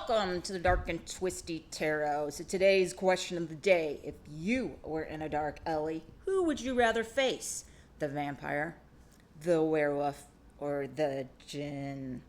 Welcome to the Dark and Twisty Tarot. So today's question of the day, if you were in a dark alley, who would you rather face? The vampire, the werewolf, or the djinn?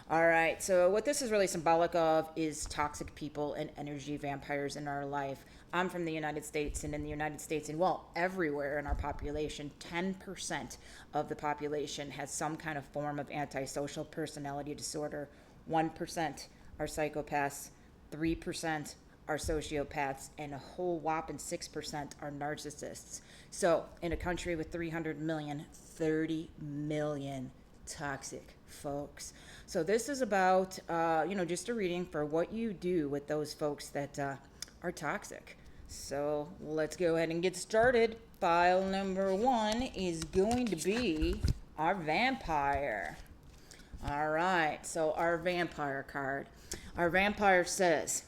Alright, so what this is really symbolic of is toxic people and energy vampires in our life. I'm from the United States, and in the United States, and well, everywhere in our population, 10% of the population has some kind of form of antisocial personality disorder. 1% are psychopaths, 3% are sociopaths, and a whole whopping 6% are narcissists. So, in a country with 300 million, 30 million toxic folks. So this is about, just a reading for what you do with those folks that are toxic. So let's go ahead and get started. File number 1 is going to be our vampire. All right, so our vampire card. Our vampire says,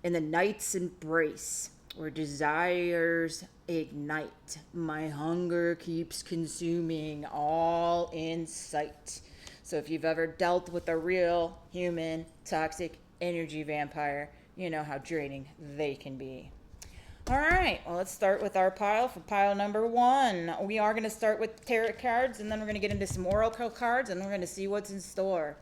in the night's embrace, where desires ignite, my hunger keeps consuming, all in sight. So if you've ever dealt with a real human toxic energy vampire, you know how draining they can be. All right, well, let's start with our pile for pile number 1. We are going to start with tarot cards, and then we're going to get into some oracle cards, and we're going to see what's in store.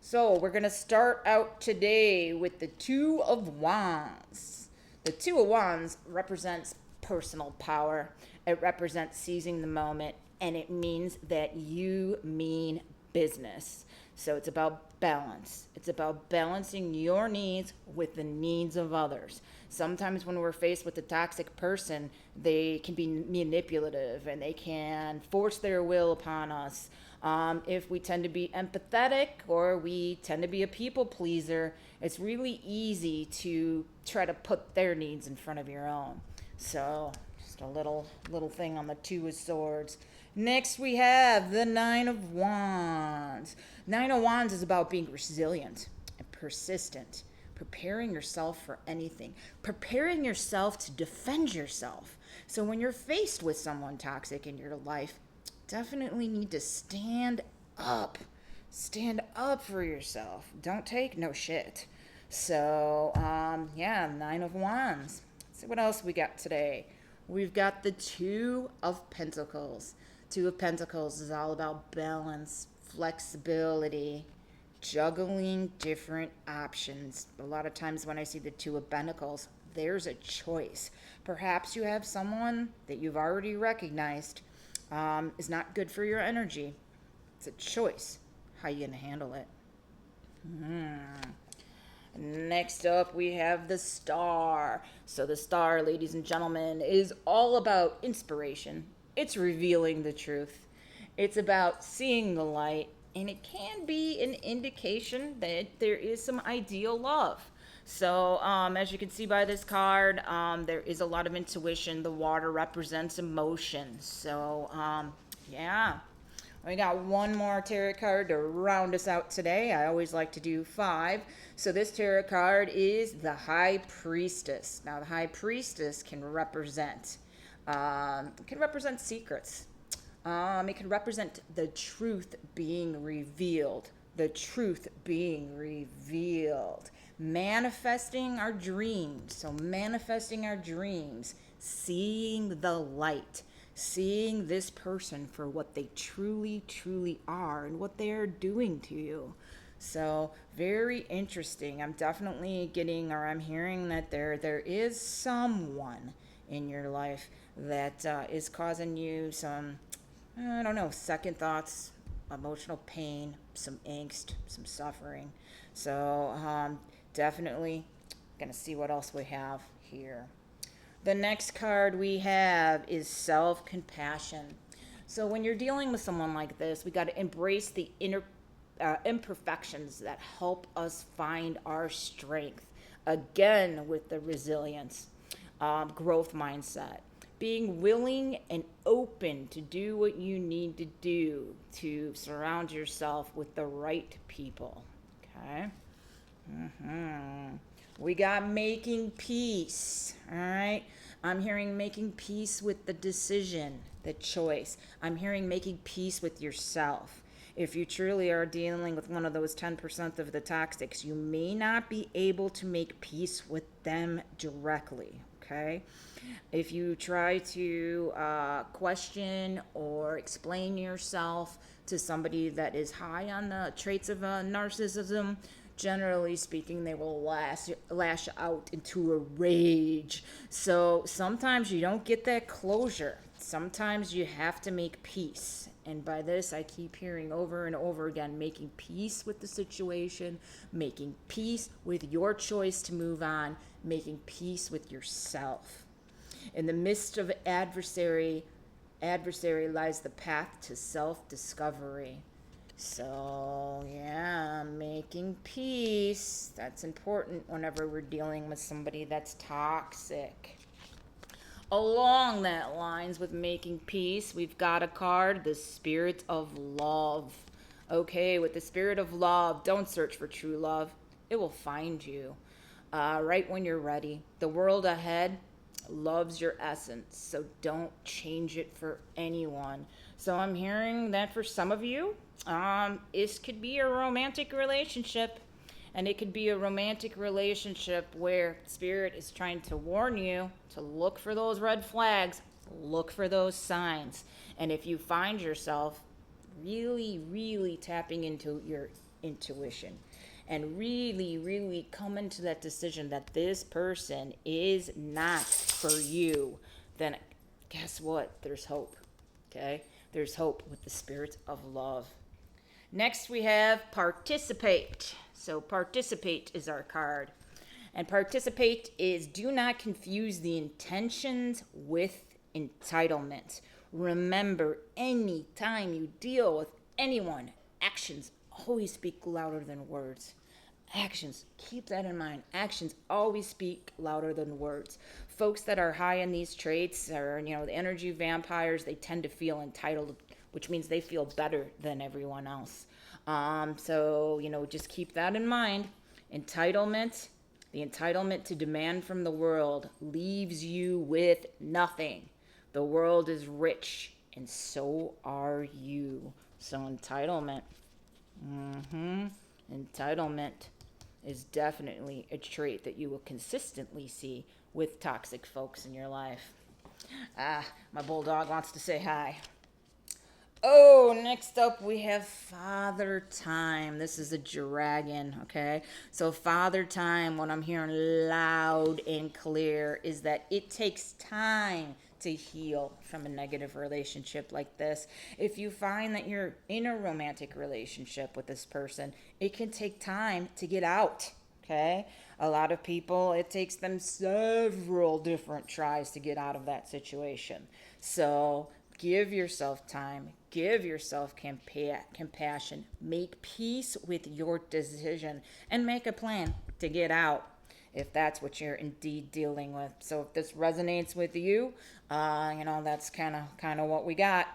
So we're going to start out today with the Two of Wands. The Two of Wands represents personal power. It represents seizing the moment, and it means that you mean business. So it's about balance. It's about balancing your needs with the needs of others. Sometimes when we're faced with a toxic person, they can be manipulative and they can force their will upon us. If we tend to be empathetic or we tend to be a people pleaser, it's really easy to try to put their needs in front of your own. So just a little thing on the Two of Swords. Next we have the Nine of Wands. Nine of Wands is about being resilient and persistent, preparing yourself for anything, preparing yourself to defend yourself. So when you're faced with someone toxic in your life, definitely need to stand up. Stand up for yourself. Don't take no shit. So, Nine of Wands. Let's see what else we got today. We've got the Two of Pentacles. Two of Pentacles is all about balance, flexibility, juggling different options. A lot of times when I see the Two of Pentacles, there's a choice. Perhaps you have someone that you've already recognized is not good for your energy. It's a choice. How you gonna handle it? Next up, we have the Star. So the Star, ladies and gentlemen, is all about inspiration. It's revealing the truth. It's about seeing the light, and it can be an indication that there is some ideal love. So as you can see by this card, there is a lot of intuition. The water represents emotion. So we got one more tarot card to round us out today. I always like to do 5. So this tarot card is the High Priestess. Now the High Priestess can represent secrets. It can represent the truth being revealed. The truth being revealed. Manifesting our dreams. So manifesting our dreams. Seeing the light. Seeing this person for what they truly, truly are and what they are doing to you. So very interesting. I'm definitely I'm hearing that there is someone in your life that is causing you some, second thoughts, emotional pain, some angst, some suffering. So definitely gonna see what else we have here. The next card we have is self-compassion. So when you're dealing with someone like this, we got to embrace the inner imperfections that help us find our strength. Again, with the resilience, growth mindset. Being willing and open to do what you need to do to surround yourself with the right people. Okay? We got making peace. All right? I'm hearing making peace with the decision, the choice. I'm hearing making peace with yourself. If you truly are dealing with one of those 10% of the toxics, you may not be able to make peace with them directly, okay? If you try to question or explain yourself to somebody that is high on the traits of narcissism, generally speaking, they will lash out into a rage. So sometimes you don't get that closure. Sometimes you have to make peace. And by this, I keep hearing over and over again, making peace with the situation, making peace with your choice to move on, making peace with yourself. In the midst of adversary lies the path to self-discovery. So, yeah, making peace. That's important whenever we're dealing with somebody that's toxic. Along that lines with making peace, we've got a card, the Spirit of Love. Okay, with the Spirit of Love, don't search for true love. It will find you right when you're ready. The world ahead loves your essence, so don't change it for anyone. So I'm hearing that for some of you, this could be a romantic relationship. And it could be a romantic relationship where Spirit is trying to warn you to look for those red flags, look for those signs. And if you find yourself really, really tapping into your intuition and really, really coming to that decision that this person is not for you, then guess what? There's hope, okay? There's hope with the Spirit of Love. Next, we have Participate. So Participate is our card. And Participate is do not confuse the intentions with entitlement. Remember, any time you deal with anyone, actions always speak louder than words. Actions, keep that in mind. Actions always speak louder than words. Folks that are high in these traits, or the energy vampires, they tend to feel entitled, which means they feel better than everyone else. So just keep that in mind. Entitlement, the entitlement to demand from the world leaves you with nothing. The world is rich, and so are you. So entitlement. Entitlement is definitely a trait that you will consistently see with toxic folks in your life. My bulldog wants to say hi. Oh, next up we have Father Time. This is a dragon, okay? So Father Time, what I'm hearing loud and clear is that it takes time to heal from a negative relationship like this. If you find that you're in a romantic relationship with this person, it can take time to get out, okay? A lot of people, it takes them several different tries to get out of that situation. So give yourself time, give yourself compassion, make peace with your decision, and make a plan to get out if that's what you're indeed dealing with. So if this resonates with you, that's kind of what we got.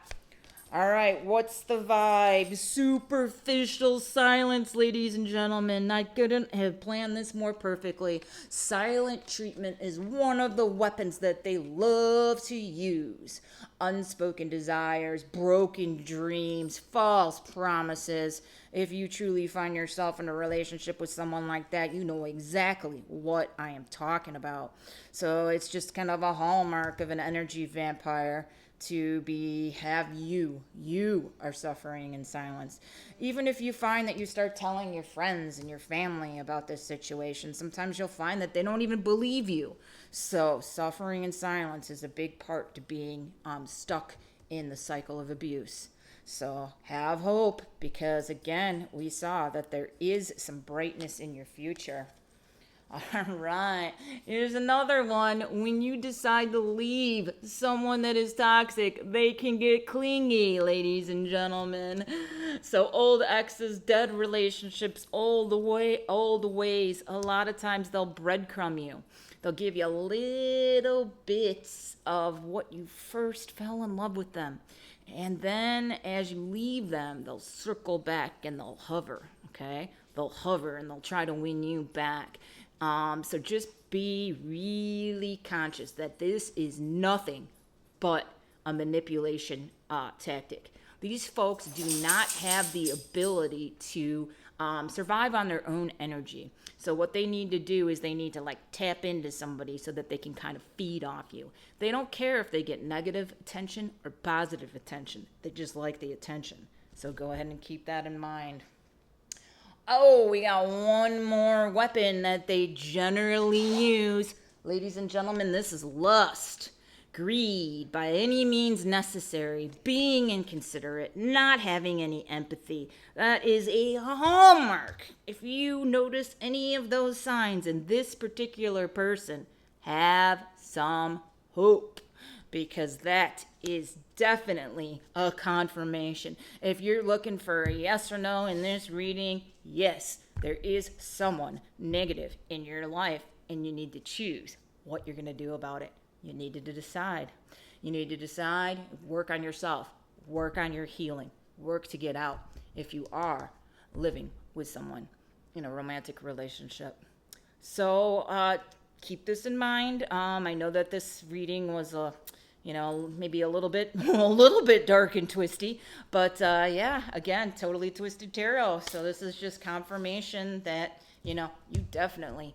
All right, what's the vibe? Superficial silence, ladies and gentlemen. I couldn't have planned this more perfectly. Silent treatment is one of the weapons that they love to use. Unspoken desires, broken dreams, false promises. If you truly find yourself in a relationship with someone like that, you know exactly what I am talking about. So it's just kind of a hallmark of an energy vampire to have you are suffering in silence. Even if you find that you start telling your friends and your family about this situation, sometimes you'll find that they don't even believe you. So suffering in silence is a big part to being stuck in the cycle of abuse. So have hope, because again, we saw that there is some brightness in your future. All right, here's another one. When you decide to leave someone that is toxic, they can get clingy, ladies and gentlemen. So old exes, dead relationships, old ways. A lot of times they'll breadcrumb you. They'll give you little bits of what you first fell in love with them. And then as you leave them, they'll circle back and they'll hover, okay? They'll hover and they'll try to win you back. So just be really conscious that this is nothing but a manipulation tactic. These folks do not have the ability to survive on their own energy. So what they need to do is they need to like tap into somebody so that they can kind of feed off you. They don't care if they get negative attention or positive attention. They just like the attention. So go ahead and keep that in mind. Oh, we got one more weapon that they generally use. Ladies and gentlemen, this is lust. Greed, by any means necessary, being inconsiderate, not having any empathy. That is a hallmark. If you notice any of those signs in this particular person, have some hope, because that is definitely a confirmation. If you're looking for a yes or no in this reading, yes, there is someone negative in your life, and you need to choose what you're going to do about it. You need to decide. You need to decide, work on yourself, work on your healing, work to get out if you are living with someone in a romantic relationship. So keep this in mind. I know that this reading was maybe a little bit dark and twisty, but yeah, again, totally twisted tarot. So this is just confirmation that, you definitely,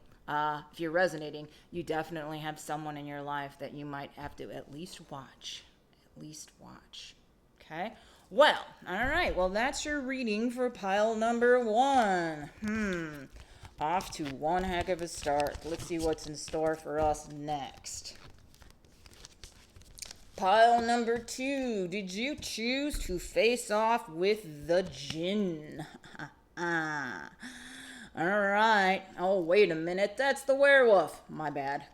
if you're resonating, you definitely have someone in your life that you might have to at least watch. Okay? Well, all right. Well, that's your reading for pile number 1. Off to one heck of a start. Let's see what's in store for us next. Pile number 2. Did you choose to face off with the Jinn? All right. Oh, wait a minute. That's the werewolf. My bad.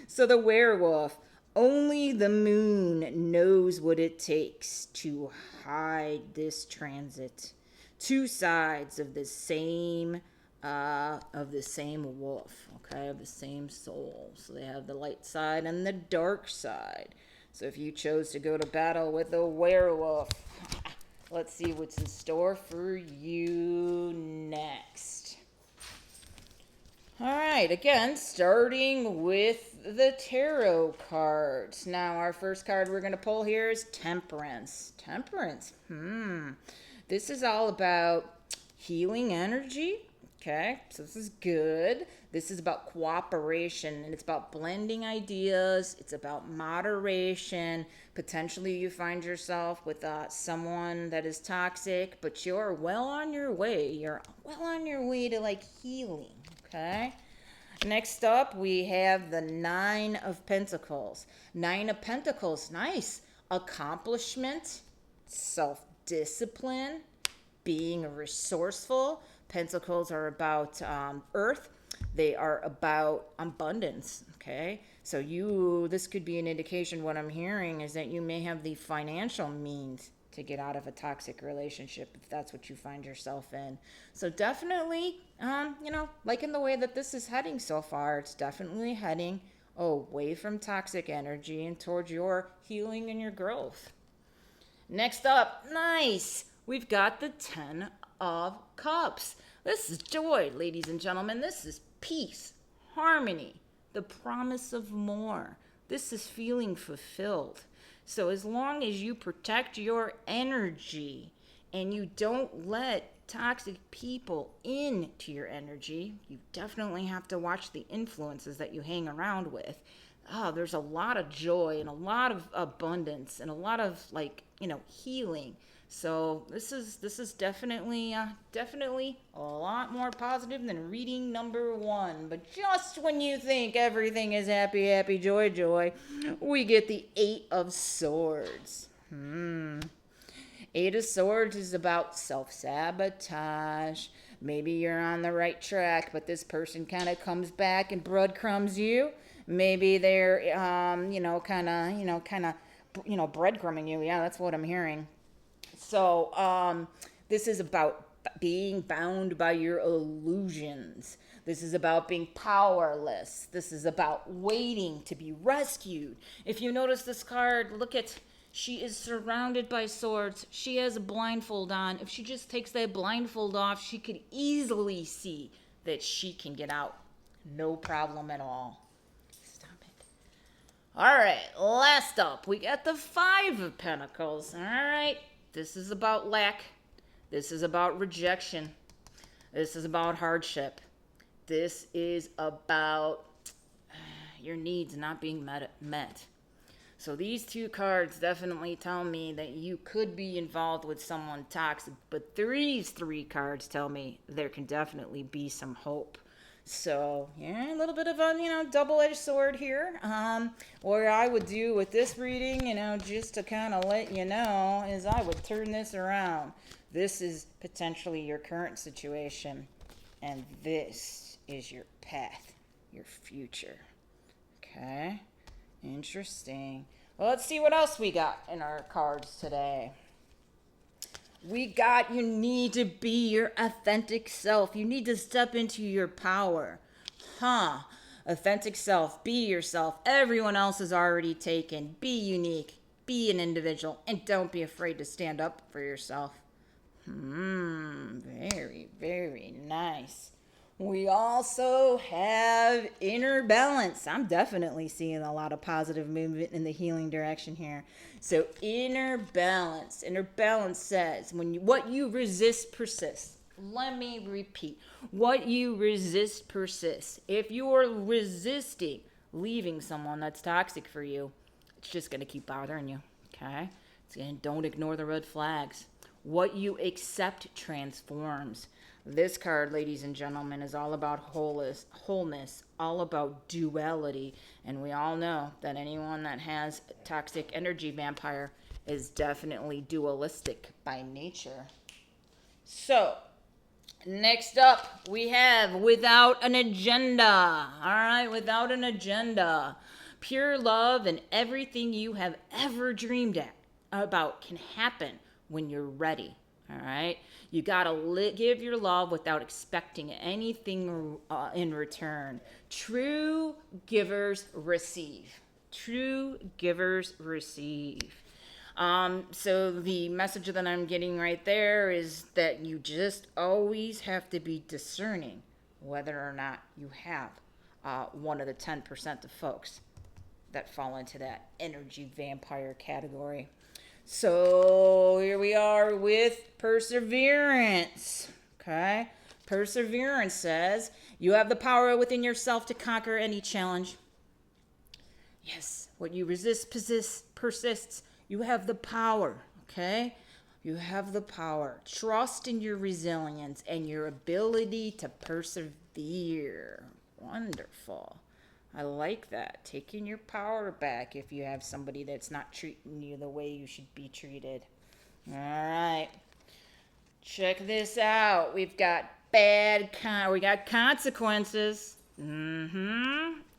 So the werewolf. Only the moon knows what it takes to hide this transit. Two sides of the same wolf, okay, of the same soul. So they have the light side and the dark side. So if you chose to go to battle with a werewolf, let's see what's in store for you next. All right, again, starting with the tarot cards. Now, our first card we're going to pull here is Temperance. This is all about healing energy. Okay, so this is good. This is about cooperation, and it's about blending ideas. It's about moderation. Potentially you find yourself with someone that is toxic, but you're well on your way. You're well on your way to like healing, okay? Next up, we have the 9 of Pentacles. 9 of Pentacles, nice. Accomplishment, self-discipline, being resourceful. Pentacles are about earth. They are about abundance, okay? So this could be an indication, what I'm hearing is that you may have the financial means to get out of a toxic relationship if that's what you find yourself in. So definitely, liking the way that this is heading so far. It's definitely heading away from toxic energy and towards your healing and your growth. Next up, nice. We've got the 10 of Cups. This is joy, ladies and gentlemen. This is peace, harmony, the promise of more. This is feeling fulfilled. So as long as you protect your energy and you don't let toxic people into your energy, you definitely have to watch the influences that you hang around with. There's a lot of joy and a lot of abundance and a lot of healing. So this is definitely a lot more positive than reading number 1. But just when you think everything is happy, happy, joy, joy, we get the 8 of Swords. 8 of Swords is about self-sabotage. Maybe you're on the right track, but this person kind of comes back and breadcrumbs you. Maybe they're, breadcrumbing you. Yeah, that's what I'm hearing. So this is about being bound by your illusions. This is about being powerless. This is about waiting to be rescued. If you notice this card, she is surrounded by swords. She has a blindfold on. If she just takes that blindfold off, she could easily see that she can get out. No problem at all. Stop it. All right, last up, we got the Five of Pentacles. All right, this is about lack. This is about rejection. This is about hardship. This is about your needs not being met. So these two cards definitely tell me that you could be involved with someone toxic, but these three cards tell me there can definitely be some hope. So yeah, a little bit of a double-edged sword here. What I would do with this reading, just to kind of let you know, is I would turn this around. This is potentially your current situation, and this is your path, your future. Okay, interesting. Well, let's see what else we got in our cards today. We got you need to be your authentic self. You need to step into your power. Authentic self. Be yourself. Everyone else is already taken. Be unique. Be an individual. And don't be afraid to stand up for yourself. Very, very nice. We also have inner balance. I'm definitely seeing a lot of positive movement in the healing direction here. So inner balance. Inner balance says what you resist persists. Let me repeat. What you resist persists. If you're resisting leaving someone that's toxic for you, it's just going to keep bothering you. Okay? Don't ignore the red flags. What you accept transforms. This card, ladies and gentlemen, is all about wholeness, all about duality. And we all know that anyone that has a toxic energy vampire is definitely dualistic by nature. So, next up, we have without an agenda. All right, without an agenda. Pure love and everything you have ever dreamed about can happen when you're ready. All right, you gotta give your love without expecting anything in return. True givers receive. True givers receive. So the message that I'm getting right there is that you just always have to be discerning whether or not you have one of the 10% of folks that fall into that energy vampire category. So here we are with perseverance. Okay? Perseverance says you have the power within yourself to conquer any challenge. Yes, what you resist persists. You have the power. Okay? You have the power. Trust in your resilience and your ability to persevere. Wonderful. I like that. Taking your power back if you have somebody that's not treating you the way you should be treated. All right. Check this out. We've got we got consequences.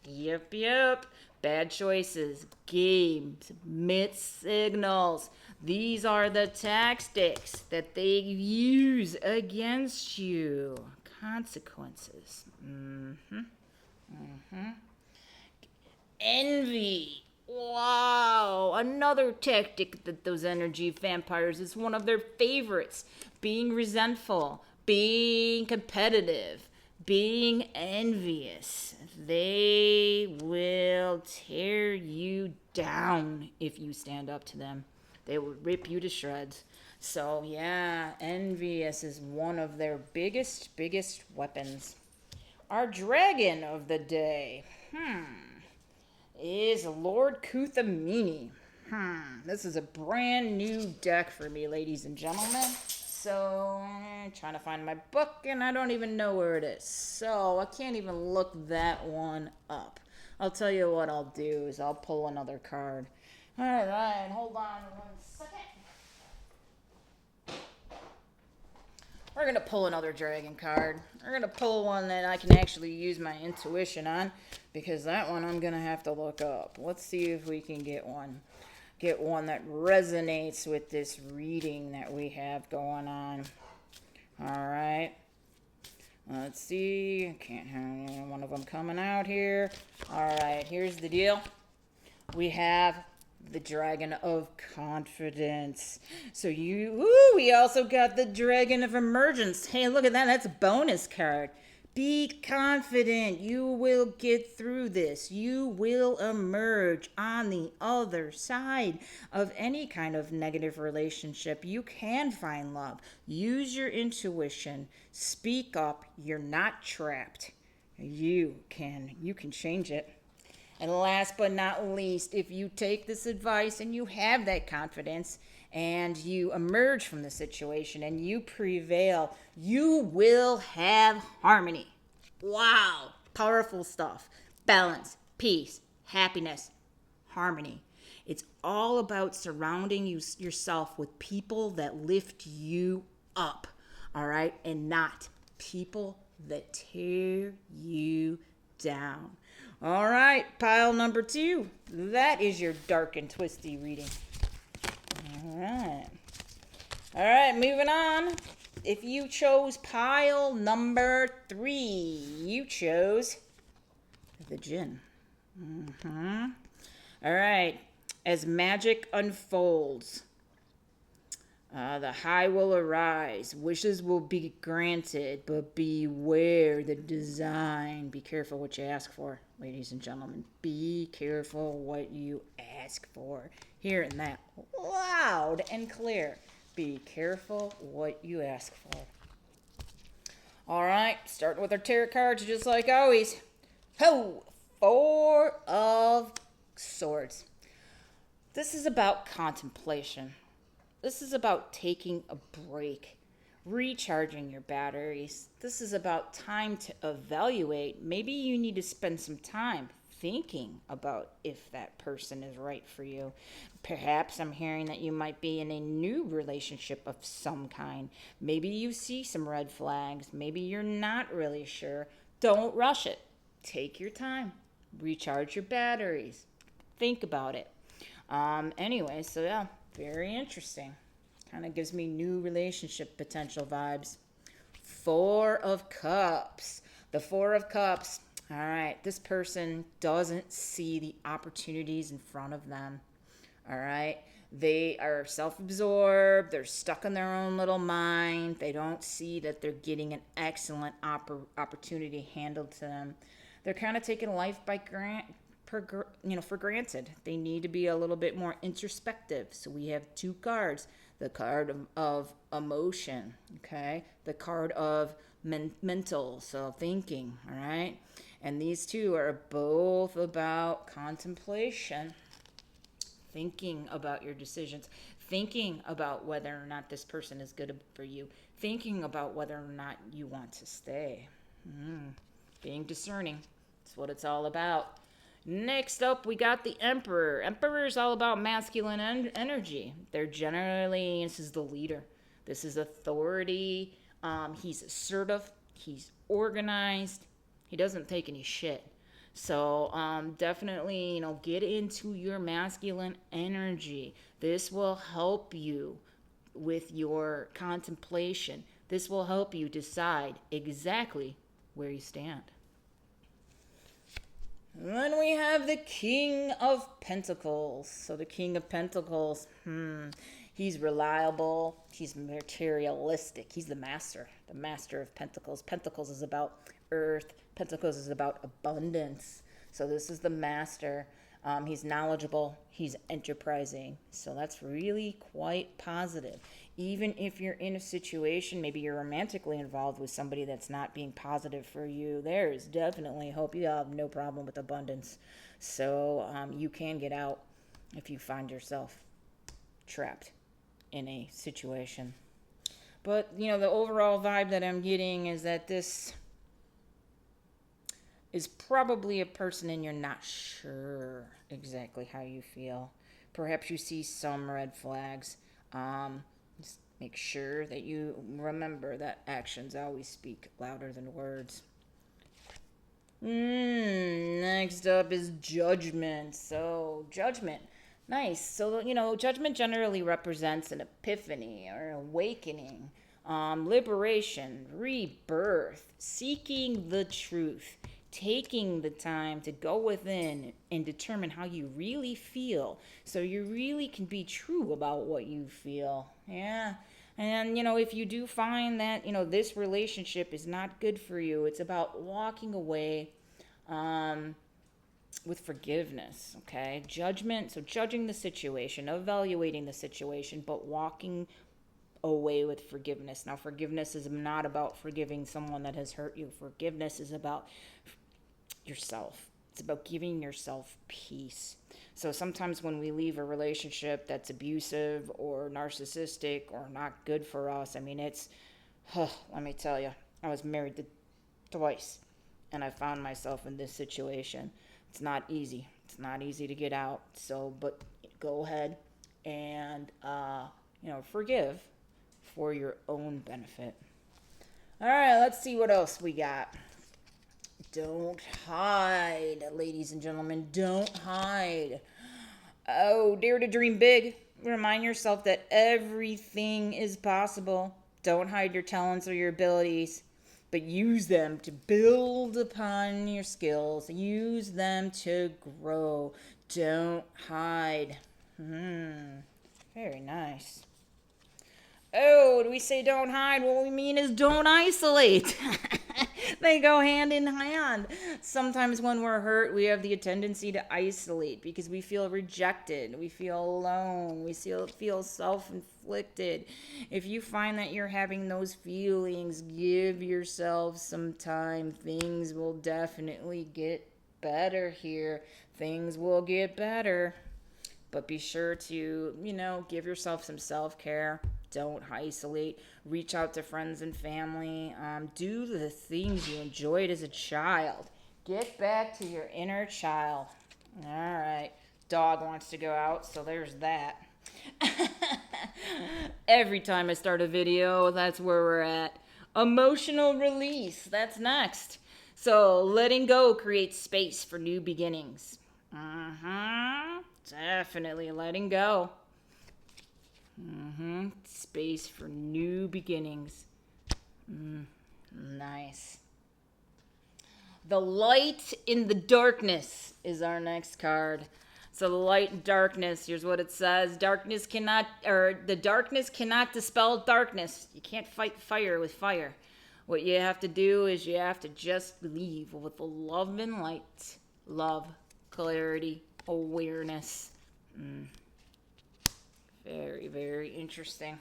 Yep. Bad choices, games, mixed signals. These are the tactics that they use against you. Consequences. Envy. Wow. Another tactic that those energy vampires is one of their favorites. Being resentful, being competitive, being envious. They will tear you down if you stand up to them. They will rip you to shreds. So yeah, envious is one of their biggest weapons. Our dragon of the day. Is Lord Kuthamini. This is a brand new deck for me, ladies and gentlemen. So, I'm trying to find my book, and I don't even know where it is. So, I can't even look that one up. I'll tell you what I'll do is I'll pull another card. All right, hold on 1 second. We're going to pull another dragon card. We're going to pull one that I can actually use my intuition on, because that one I'm going to have to look up. Let's see if we can get one. Get one that resonates with this reading that we have going on. All right. Let's see. I can't have any one of them coming out here. All right, here's the deal. We have the Dragon of Confidence. So we also got the Dragon of Emergence. Hey, look at that. That's a bonus card. Be confident. You will get through this. You will emerge on the other side of any kind of negative relationship. You can find love. Use your intuition. Speak up. You're not trapped. You can change it. And last but not least, if you take this advice and you have that confidence and you emerge from the situation and you prevail, you will have harmony. Wow. Powerful stuff. Balance, peace, happiness, harmony. It's all about surrounding yourself with people that lift you up, all right? And not people that tear you down. All right, pile number 2. That is your dark and twisty reading. All right. All right, moving on. If you chose pile number 3, you chose the Djinn. All right. As magic unfolds, the high will arise. Wishes will be granted, but beware the design. Be careful what you ask for, ladies and gentlemen. Be careful what you ask for. Hearing that loud and clear. Be careful what you ask for. All right, starting with our tarot cards, just like always. Ho! 4 of Swords. This is about contemplation. This is about taking a break, recharging your batteries. This is about time to evaluate. Maybe you need to spend some time thinking about if that person is right for you. Perhaps I'm hearing that you might be in a new relationship of some kind. Maybe you see some red flags. Maybe you're not really sure. Don't rush it. Take your time. Recharge your batteries. Think about it. Anyway, so yeah, very interesting. Kind of gives me new relationship potential vibes. 4 of Cups. The 4 of Cups. All right, this person doesn't see the opportunities in front of them. All right, they are self-absorbed. They're stuck in their own little mind. They don't see that they're getting an excellent opportunity handled to them. They're kind of taking life for granted. They need to be a little bit more introspective. So we have 2 cards. The card of emotion, okay? The card of mental, so thinking, all right? And these 2 are both about contemplation. Thinking about your decisions. Thinking about whether or not this person is good for you. Thinking about whether or not you want to stay. Being discerning. That's what it's all about. Next up, we got the Emperor. Emperor is all about masculine energy. They're generally, this is the leader. This is authority. He's assertive. He's organized. He doesn't take any shit. So definitely, get into your masculine energy. This will help you with your contemplation. This will help you decide exactly where you stand. Then we have the King of Pentacles. So the King of Pentacles, he's reliable. He's materialistic. He's the master of Pentacles. Pentacles is about earth. Pentacles is about abundance. So this is the master. He's knowledgeable. He's enterprising. So that's really quite positive. Even if you're in a situation, maybe you're romantically involved with somebody that's not being positive for you, there is definitely hope. You have no problem with abundance. So you can get out if you find yourself trapped in a situation. But, the overall vibe that I'm getting is that this is probably a person and you're not sure exactly how you feel. Perhaps you see some red flags. Just make sure that you remember that actions always speak louder than words. Next up is Judgment. So, Judgment. Nice. So, Judgment generally represents an epiphany or awakening, liberation, rebirth, seeking the truth, taking the time to go within and determine how you really feel so you really can be true about what you feel. Yeah, And, if you do find that, this relationship is not good for you, it's about walking away with forgiveness, okay? Judgment, so judging the situation, evaluating the situation, but walking away with forgiveness. Now, forgiveness is not about forgiving someone that has hurt you. Forgiveness is about yourself. It's about giving yourself peace. So sometimes when we leave a relationship that's abusive or narcissistic or not good for us, I mean, let me tell you, I was married twice, and I found myself in this situation. It's not easy. It's not easy to get out. So, but go ahead and, forgive for your own benefit. All right, let's see what else we got. Don't hide, ladies and gentlemen. Don't hide. Oh, dare to dream big. Remind yourself that everything is possible. Don't hide your talents or your abilities, but use them to build upon your skills. Use them to grow. Don't hide. Very nice. Oh, do we say don't hide? What we mean is don't isolate. They go hand in hand. Sometimes when we're hurt, we have the tendency to isolate because we feel rejected. We feel alone. We feel self-inflicted. If you find that you're having those feelings, give yourself some time. Things will definitely get better here. Things will get better. But be sure to, give yourself some self-care. Don't isolate. Reach out to friends and family. Do the things you enjoyed as a child. Get back to your inner child. All right. Dog wants to go out, so there's that. Every time I start a video, that's where we're at. Emotional release. That's next. So letting go creates space for new beginnings. Definitely letting go. Space for new beginnings. Nice. The light in the darkness is our next card. So the light and darkness, here's what it says. The darkness cannot dispel darkness. You can't fight fire with fire. What you have to do is you have to just leave with the love and light. Love, clarity, awareness. Very, very interesting.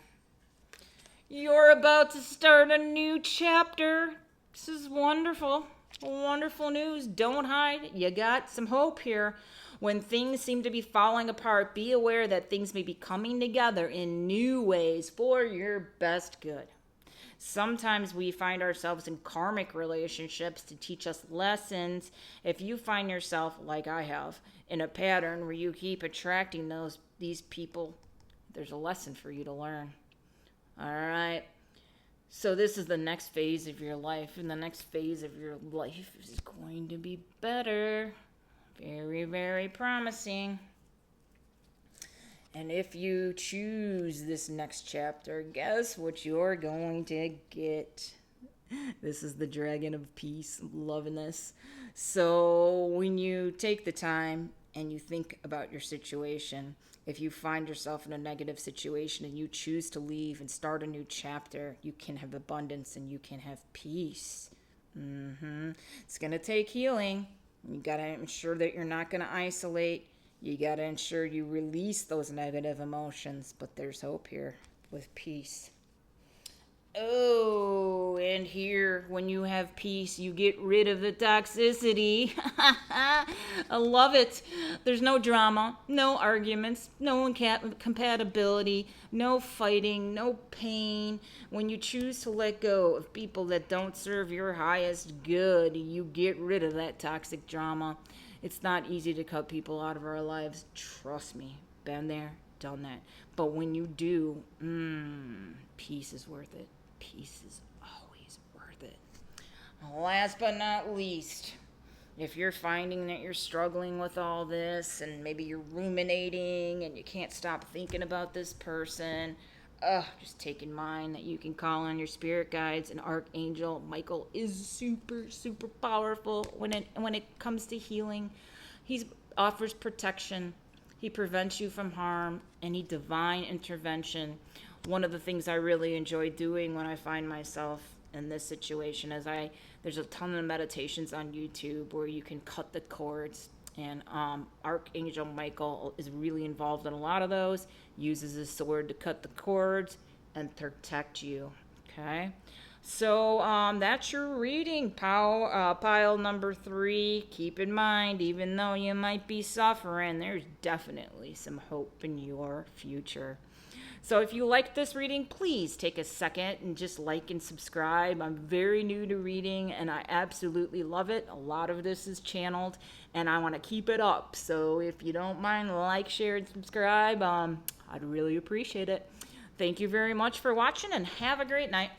You're about to start a new chapter. This is wonderful. Wonderful news. Don't hide. You got some hope here. When things seem to be falling apart, be aware that things may be coming together in new ways for your best good. Sometimes we find ourselves in karmic relationships to teach us lessons. If you find yourself, like I have, in a pattern where you keep attracting these people, there's a lesson for you to learn. All right. So this is the next phase of your life, and the next phase of your life is going to be better. Very, very promising. And if you choose this next chapter, guess what you're going to get? This is the Dragon of Peace. I'm loving this. So when you take the time and you think about your situation, if you find yourself in a negative situation and you choose to leave and start a new chapter, you can have abundance and you can have peace. It's going to take healing. You got to ensure that you're not going to isolate. You got to ensure you release those negative emotions. But there's hope here with peace. Oh, and here, when you have peace, you get rid of the toxicity. I love it. There's no drama, no arguments, no incompatibility, no fighting, no pain. When you choose to let go of people that don't serve your highest good, you get rid of that toxic drama. It's not easy to cut people out of our lives. Trust me. Been there, done that. But when you do, peace is worth it. Peace is always worth it. Last but not least, if you're finding that you're struggling with all this and maybe you're ruminating and you can't stop thinking about this person, just take in mind that you can call on your spirit guides, and Archangel Michael is super, super powerful when it comes to healing. He offers protection. He prevents you from harm, and he divine intervention. one of the things I really enjoy doing when I find myself in this situation is there's a ton of meditations on YouTube where you can cut the cords, and Archangel Michael is really involved in a lot of those, uses his sword to cut the cords and protect you. Okay, so that's your reading, pile number 3. Keep in mind, even though you might be suffering, there's definitely some hope in your future. So if you like this reading, please take a second and just like and subscribe. I'm very new to reading, and I absolutely love it. A lot of this is channeled, and I want to keep it up. So if you don't mind, like, share, and subscribe. I'd really appreciate it. Thank you very much for watching, and have a great night.